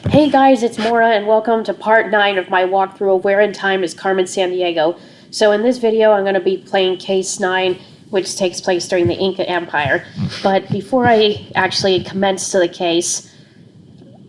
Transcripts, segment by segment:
Hey guys, it's Maura and welcome to part 9 of my walkthrough of Where in Time Is Carmen Sandiego. So in this video I'm going to be playing case 9, which takes place during the Inca Empire. But before I actually commence to the case,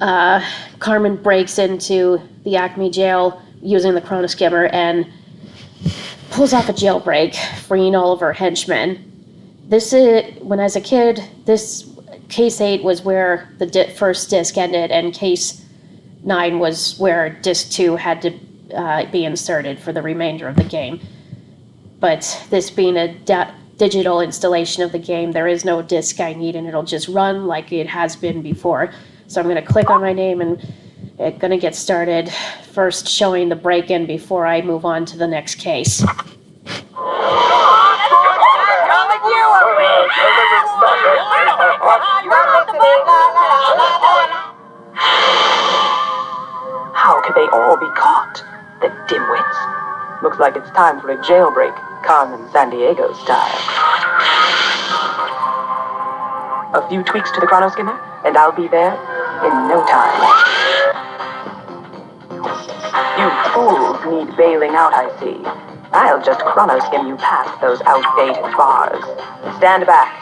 Carmen breaks into the Acme jail using the chronoskimmer and pulls off a jailbreak, freeing all of her henchmen. This is, when I was a kid, this case 8 was where the first disc ended, and case 9 was where disc 2 had to be inserted for the remainder of the game. But this being a digital installation of the game, there is no disc I need, and it'll just run like it has been before. So I'm going to click on my name and it's going to get started, first showing the break-in before I move on to the next case. How could they all be caught? The dimwits. Looks like it's time for a jailbreak, Carmen Sandiego style. A few tweaks to the chronoskimmer, and I'll be there in no time. You fools need bailing out, I see. I'll just chronoskim you past those outdated bars. Stand back.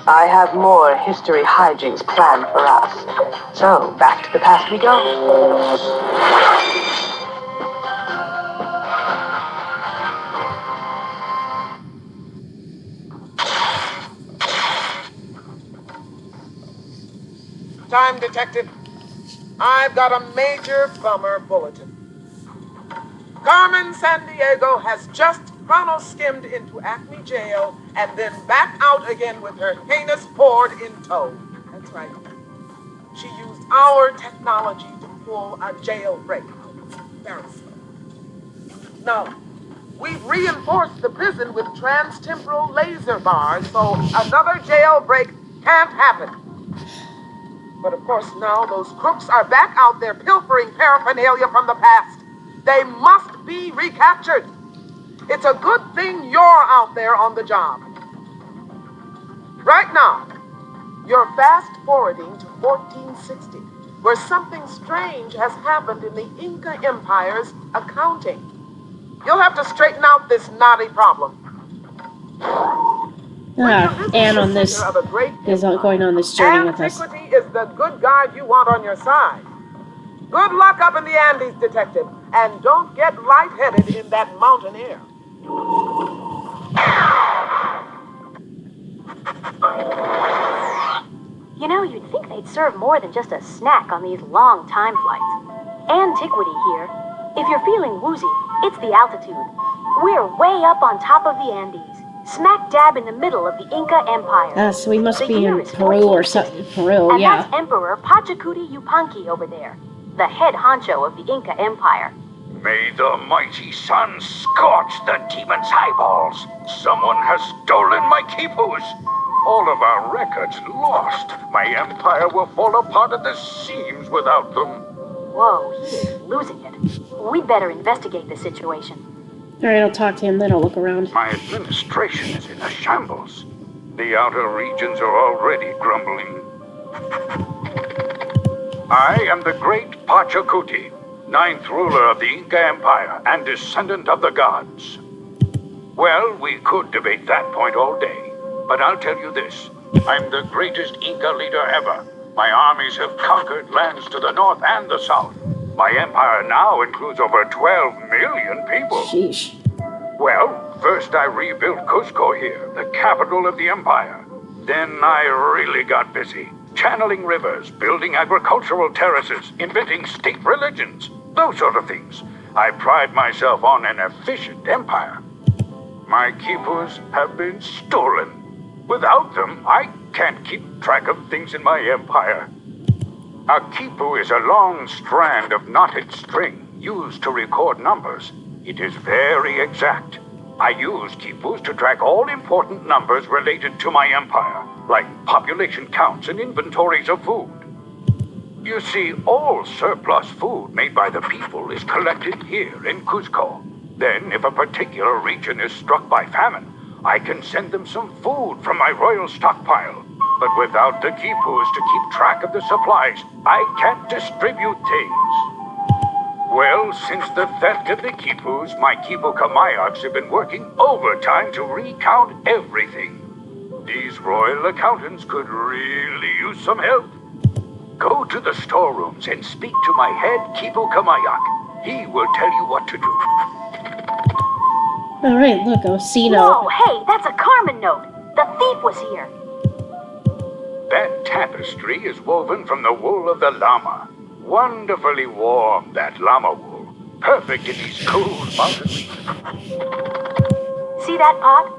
I have more history hijinks planned for us. So, back to the past we go. Time, Detective. I've got a major bummer bulletin. Carmen Sandiego has just chrono-skimmed into Acme jail and then back out again with her heinous horde in tow. That's right. She used our technology to pull a jailbreak. Very slow. No. We've reinforced the prison with trans-temporal laser bars, so another jailbreak can't happen. But of course now those crooks are back out there pilfering paraphernalia from the past. They must be recaptured. It's a good thing you're out there on the job. Right now, you're fast forwarding to 1460, where something strange has happened in the Inca Empire's accounting. You'll have to straighten out this knotty problem. Anne on this is going on this journey with us. Antiquity is the good guard you want on your side. Good luck up in the Andes, Detective, and don't get lightheaded in that mountain air. You know, you'd think they'd serve more than just a snack on these long time flights. Antiquity here. If you're feeling woozy, it's the altitude. We're way up on top of the Andes, smack dab in the middle of the Inca Empire. So we must be in is Peru or something. Peru, and yeah. that's Emperor Pachacuti Yupanqui over there, the head honcho of the Inca Empire. May the mighty sun scorch the demon's eyeballs. Someone has stolen my quipus. All of our records lost. My empire will fall apart at the seams without them. Whoa, he is losing it. We'd better investigate the situation. Alright, I'll talk to him, then I'll look around. My administration is in a shambles. The outer regions are already grumbling. I am the great Pachacuti, 9th ruler of the Inca Empire and descendant of the gods. Well, we could debate that point all day, but I'll tell you this. I'm the greatest Inca leader ever. My armies have conquered lands to the north and the south. My empire now includes over 12 million people. Sheesh. Well, first I rebuilt Cusco here, the capital of the empire. Then I really got busy, channeling rivers, building agricultural terraces, inventing state religions, those sort of things. I pride myself on an efficient empire. My quipus have been stolen. Without them, I can't keep track of things in my empire. A quipu is a long strand of knotted string used to record numbers. It is very exact. I use quipus to track all important numbers related to my empire, like population counts and inventories of food. You see, all surplus food made by the people is collected here in Cusco. Then, if a particular region is struck by famine, I can send them some food from my royal stockpile. But without the quipus to keep track of the supplies, I can't distribute things. Well, since the theft of the quipus, my Kamayoks have been working overtime to recount everything. These royal accountants could really use some help. Go to the storerooms and speak to my head Kamayak. He will tell you what to do. Alright, look, a C note. Whoa, hey, that's a Carmen note. The thief was here. That tapestry is woven from the wool of the llama. Wonderfully warm, that llama wool. Perfect in these cold mountain regions. See that pot?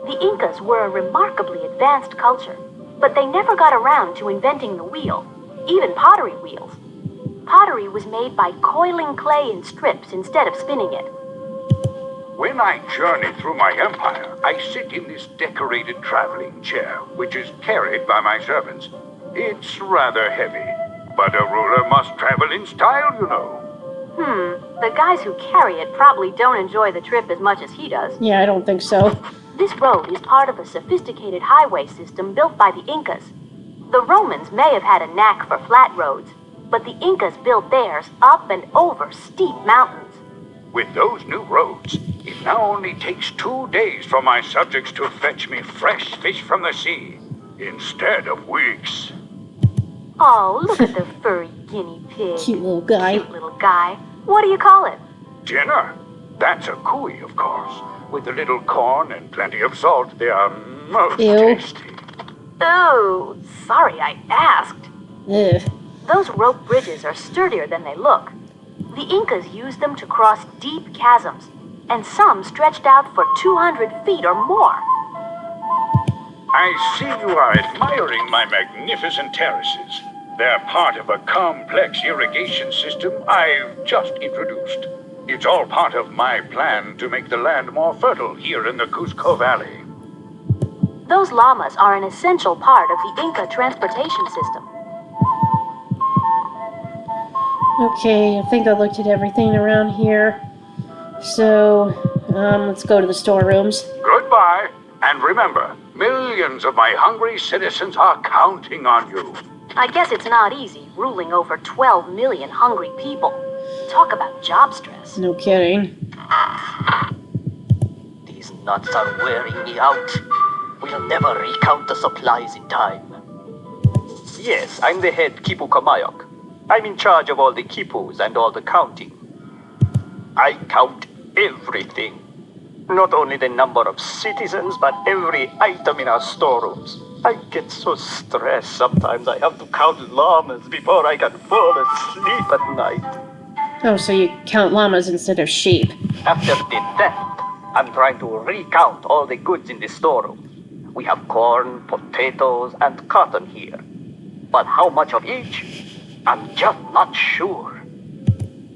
The Incas were a remarkably advanced culture, but they never got around to inventing the wheel, even pottery wheels. Pottery was made by coiling clay in strips instead of spinning it. When I journey through my empire, I sit in this decorated traveling chair, which is carried by my servants. It's rather heavy, but a ruler must travel in style, you know. The guys who carry it probably don't enjoy the trip as much as he does. Yeah, I don't think so. This road is part of a sophisticated highway system built by the Incas. The Romans may have had a knack for flat roads, but the Incas built theirs up and over steep mountains. With those new roads, it now only takes 2 days for my subjects to fetch me fresh fish from the sea, instead of weeks. Oh, look at the furry guinea pig. Cute little guy. Cute little guy. What do you call it? Dinner? That's a cuy, of course. With a little corn and plenty of salt, they are most Ew. tasty. Oh, sorry I asked. Ugh. Those rope bridges are sturdier than they look. The Incas used them to cross deep chasms, and some stretched out for 200 feet or more. I see you are admiring my magnificent terraces. They're part of a complex irrigation system I've just introduced. It's all part of my plan to make the land more fertile here in the Cusco Valley. Those llamas are an essential part of the Inca transportation system. Okay, I think I looked at everything around here. So, let's go to the storerooms. Goodbye, and remember, millions of my hungry citizens are counting on you. I guess it's not easy ruling over 12 million hungry people. Talk about job stress. No kidding. These nuts are wearing me out. We'll never recount the supplies in time. Yes, I'm the head Kipu Kamayok. I'm in charge of all the quipus and all the counting. I count everything. Not only the number of citizens, but every item in our storerooms. I get so stressed sometimes I have to count llamas before I can fall asleep at night. Oh, so you count llamas instead of sheep. After the theft, I'm trying to recount all the goods in the storeroom. We have corn, potatoes, and cotton here. But how much of each? I'm just not sure.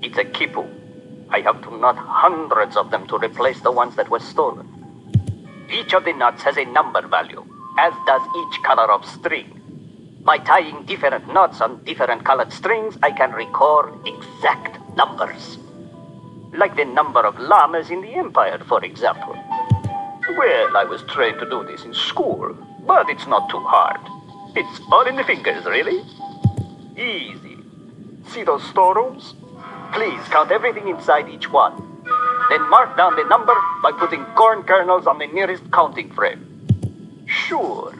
It's a quipu. I have to knot hundreds of them to replace the ones that were stolen. Each of the knots has a number value, as does each color of string. By tying different knots on different colored strings, I can record exact numbers. Like the number of llamas in the Empire, for example. Well, I was trained to do this in school, but it's not too hard. It's all in the fingers, really. Easy. See those storerooms? Please count everything inside each one. Then mark down the number by putting corn kernels on the nearest counting frame. Sure.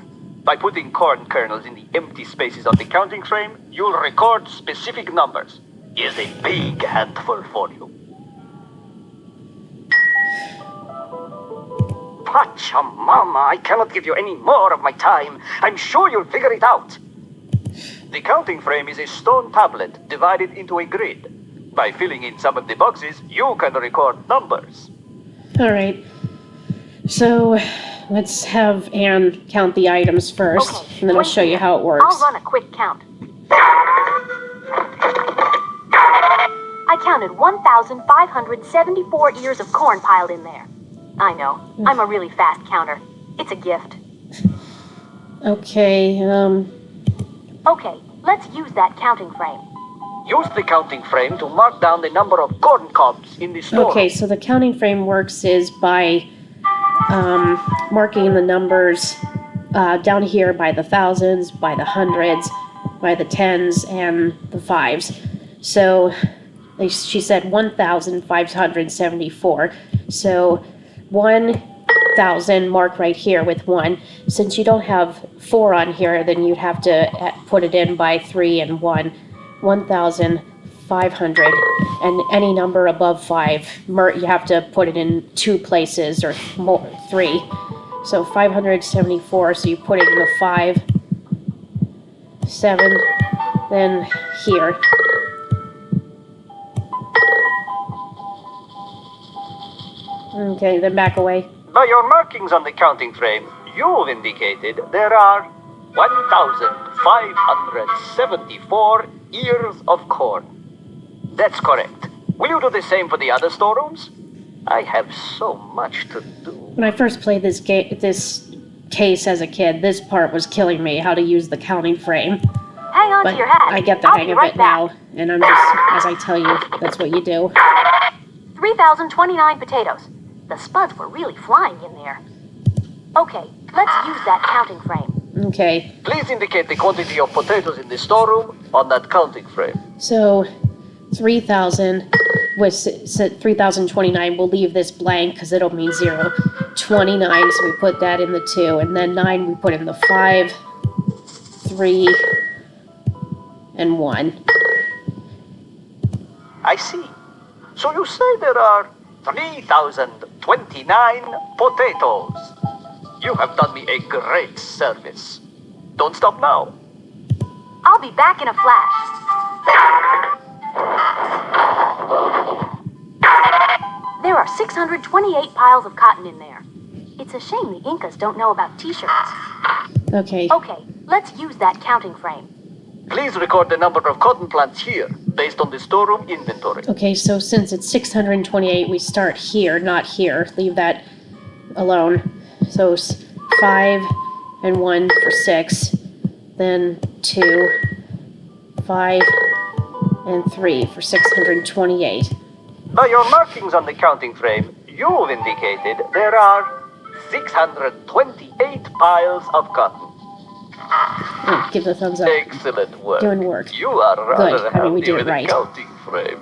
By putting corn kernels in the empty spaces of the counting frame, you'll record specific numbers. Here's a big handful for you. Pachamama, I cannot give you any more of my time. I'm sure you'll figure it out. The counting frame is a stone tablet divided into a grid. By filling in some of the boxes, you can record numbers. Alright. So, let's have Anne count the items first, Okay, and then I'll wait show you here. how it works. I'll run a quick count. I counted 1,574 ears of corn piled in there. I know. I'm a really fast counter. It's a gift. Okay, Okay, let's use that counting frame. Use the counting frame to mark down the number of corn cobs in the store. okay, so the counting frame works is by, marking the numbers down here by the thousands, by the hundreds, by the tens, and the fives. So she said 1,574. So 1,000, mark right here with 1. Since you don't have 4 on here, then you'd have to put it in by 3 and 1. 1,500. And any number above 5, you have to put it in 2 places or more, 3. So 574, so you put it in the 5, 7, then here. Okay, then back away. By your markings on the counting frame, you've indicated there are 1,574 ears of corn. That's correct. Will you do the same for the other storerooms? I have so much to do. When I first played this case as a kid, this part was killing me, how to use the counting frame. Hang on But to your hat. I get the I'll hang be of right it back. now, and I'm just, as I tell you, that's what you do. 3,029 potatoes. The spuds were really flying in there. Okay, let's use that counting frame. Okay, Please indicate the quantity of potatoes in the storeroom on that counting frame. so 3,000 was 3,029. We'll leave this blank because it'll mean 0. 29, so we put that in the 2, and then 9 we put in the 5, 3, and 1. I see. So you say there are 3,029 potatoes. You have done me a great service. Don't stop now. I'll be back in a flash. There are 628 piles of cotton in there. It's a shame the Incas don't know about t-shirts. Okay, Okay, let's use that counting frame. Please record the number of cotton plants here, based on the storeroom inventory. okay, so since it's 628, we start here, not here. Leave that alone. So 5 and 1 for 6, then 2, 5, and 3 for 628. By your markings on the counting frame, you've indicated there are 628 piles of cotton. Oh, give the thumbs up. Excellent work. Doing work. You are rather Good. I mean, we happy did with it right. the counting frame.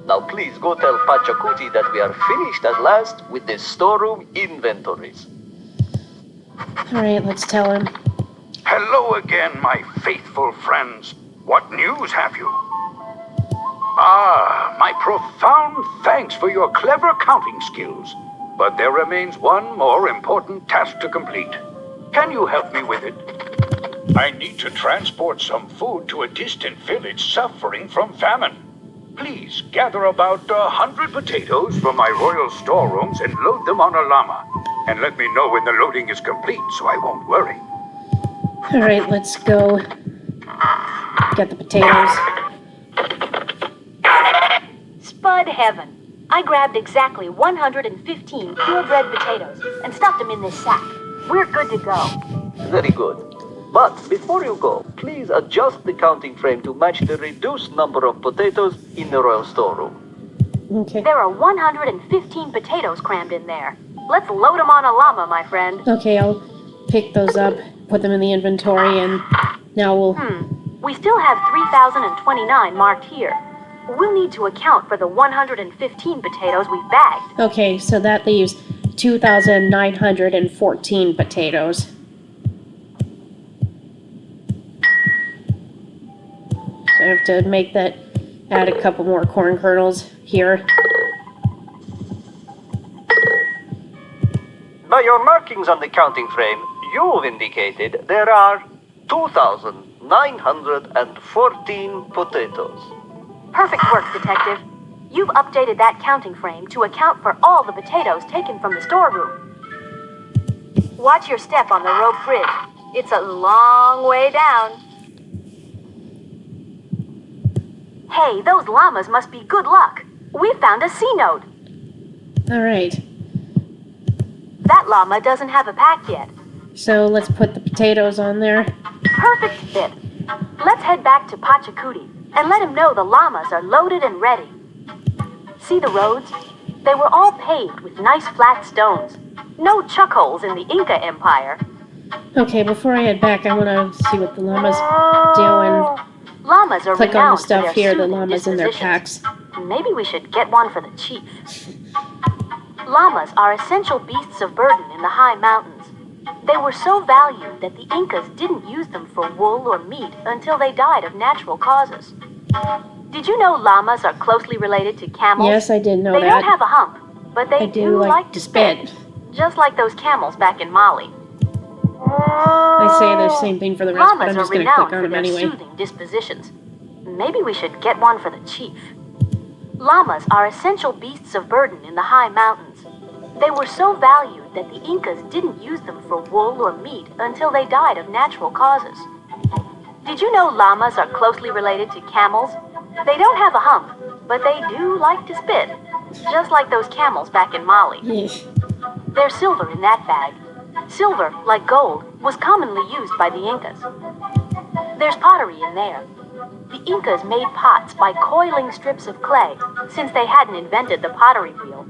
Now please go tell Pachacuti that we are finished at last with the storeroom inventories. All right, let's tell him. Hello again, my faithful friends. What news have you? Ah, my profound thanks for your clever counting skills. But there remains one more important task to complete. Can you help me with it? I need to transport some food to a distant village suffering from famine. Please gather about 100 potatoes from my royal storerooms and load them on a llama. And let me know when the loading is complete so I won't worry. All right, let's go get the potatoes. Spud heaven. I grabbed exactly 115 purebred potatoes and stuffed them in this sack. We're good to go. Very good. But before you go, please adjust the counting frame to match the reduced number of potatoes in the royal storeroom. Okay. There are 115 potatoes crammed in there. Let's load them on a llama, my friend. Okay, I'll pick those up, put them in the inventory, and now we'll... We still have 3,029 marked here. We'll need to account for the 115 potatoes we've bagged. Okay, so that leaves 2,914 potatoes. So I have to make that, add a couple more corn kernels here. By your markings on the counting frame, you've indicated there are 2,914 potatoes. Perfect work, Detective. You've updated that counting frame to account for all the potatoes taken from the storeroom. Watch your step on the rope bridge. It's a long way down. Hey, those llamas must be good luck. We found a C note. All right, That llama doesn't have a pack yet. so let's put the potatoes on there. Perfect fit. Let's head back to Pachacuti and let him know the llamas are loaded and ready. See the roads? They were all paved with nice flat stones. No chuck holes in the Inca Empire. Okay, before I head back, I want to see what the llamas do and Llamas are click on the renowned for stuff their here, the soothing llamas in their dispositions. packs. Maybe we should get one for the chief. Llamas are essential beasts of burden in the high mountains. They were so valued that the Incas didn't use them for wool or meat until they died of natural causes. Did you know llamas are closely related to camels? Yes, I did know They that. don't have a hump, but they I do like to spit. just like those camels back in Mali. I say the same thing for the rest, but I'm Llamas are just going to click renowned on for them their anyway. soothing dispositions. Maybe we should get one for the chief. Llamas are essential beasts of burden in the high mountains. They were so valued that the Incas didn't use them for wool or meat until they died of natural causes. Did you know llamas are closely related to camels? They don't have a hump, but they do like to spit, just like those camels back in Mali. Yeesh. There's silver in that bag. Silver, like gold, was commonly used by the Incas. There's pottery in there. The Incas made pots by coiling strips of clay, since they hadn't invented the pottery wheel.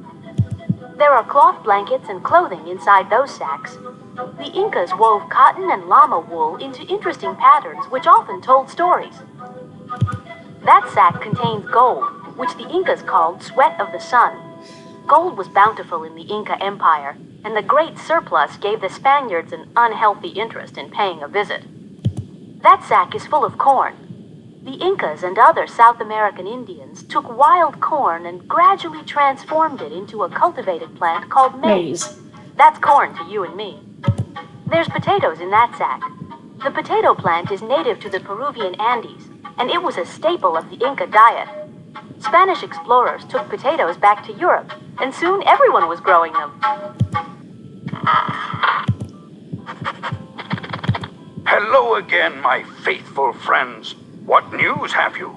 There are cloth blankets and clothing inside those sacks. The Incas wove cotton and llama wool into interesting patterns which often told stories. That sack contains gold, which the Incas called sweat of the sun. Gold was bountiful in the Inca Empire, and the great surplus gave the Spaniards an unhealthy interest in paying a visit. That sack is full of corn. The Incas and other South American Indians took wild corn and gradually transformed it into a cultivated plant called maize. That's corn to you and me. There's potatoes in that sack. The potato plant is native to the Peruvian Andes, and it was a staple of the Inca diet. Spanish explorers took potatoes back to Europe, and soon everyone was growing them. Hello again, my faithful friends. What news have you?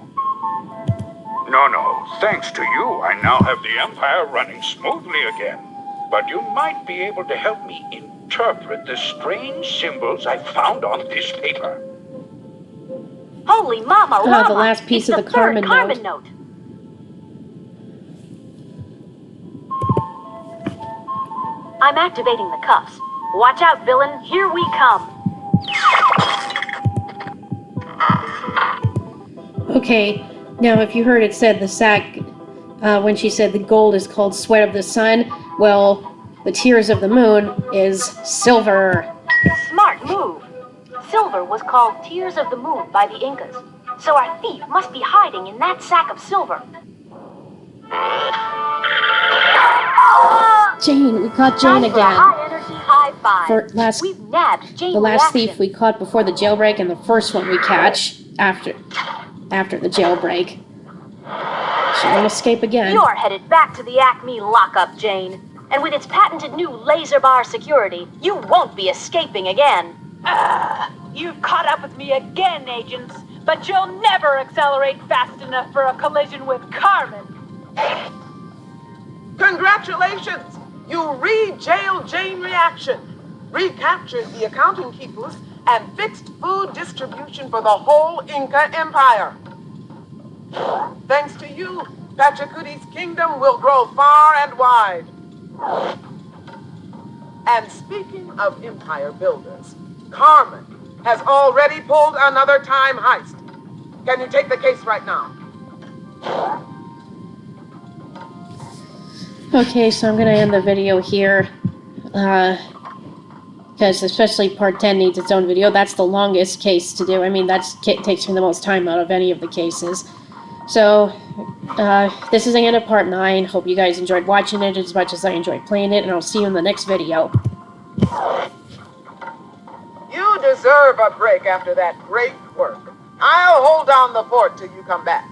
No, thanks to you, I now have the Empire running smoothly again. But you might be able to help me interpret the strange symbols I found on this paper. Holy mama, llama! The last piece it's of the third Carmen note. I'm activating the cuffs. Watch out, villain. Here we come. Okay, now if you heard it said the sack, when she said the gold is called sweat of the sun, well, the tears of the moon is silver. Smart move. Silver was called Tears of the Moon by the Incas, so our thief must be hiding in that sack of silver. Jane, we caught Jane Time for a again. high energy high five. We've nabbed Jane The last Reaction. thief we caught before the jailbreak, and the first one we catch after the jailbreak. She won't escape again. You're headed back to the Acme lockup, Jane. And with its patented new laser bar security, you won't be escaping again. You've caught up with me again, agents, but you'll never accelerate fast enough for a collision with Carmen. Congratulations! You re-jailed Jane Reaction, recaptured the accounting keepers, and fixed food distribution for the whole Inca Empire. Thanks to you, Pachacuti's kingdom will grow far and wide. And speaking of empire builders, Carmen has already pulled another time heist. Can you take the case right now? Okay, so I'm going to end the video here, because especially part 10 needs its own video. That's the longest case to do. I mean, that takes me the most time out of any of the cases. So, this is the end of part 9. Hope you guys enjoyed watching it as much as I enjoyed playing it, and I'll see you in the next video. You deserve a break after that great work. I'll hold down the fort till you come back.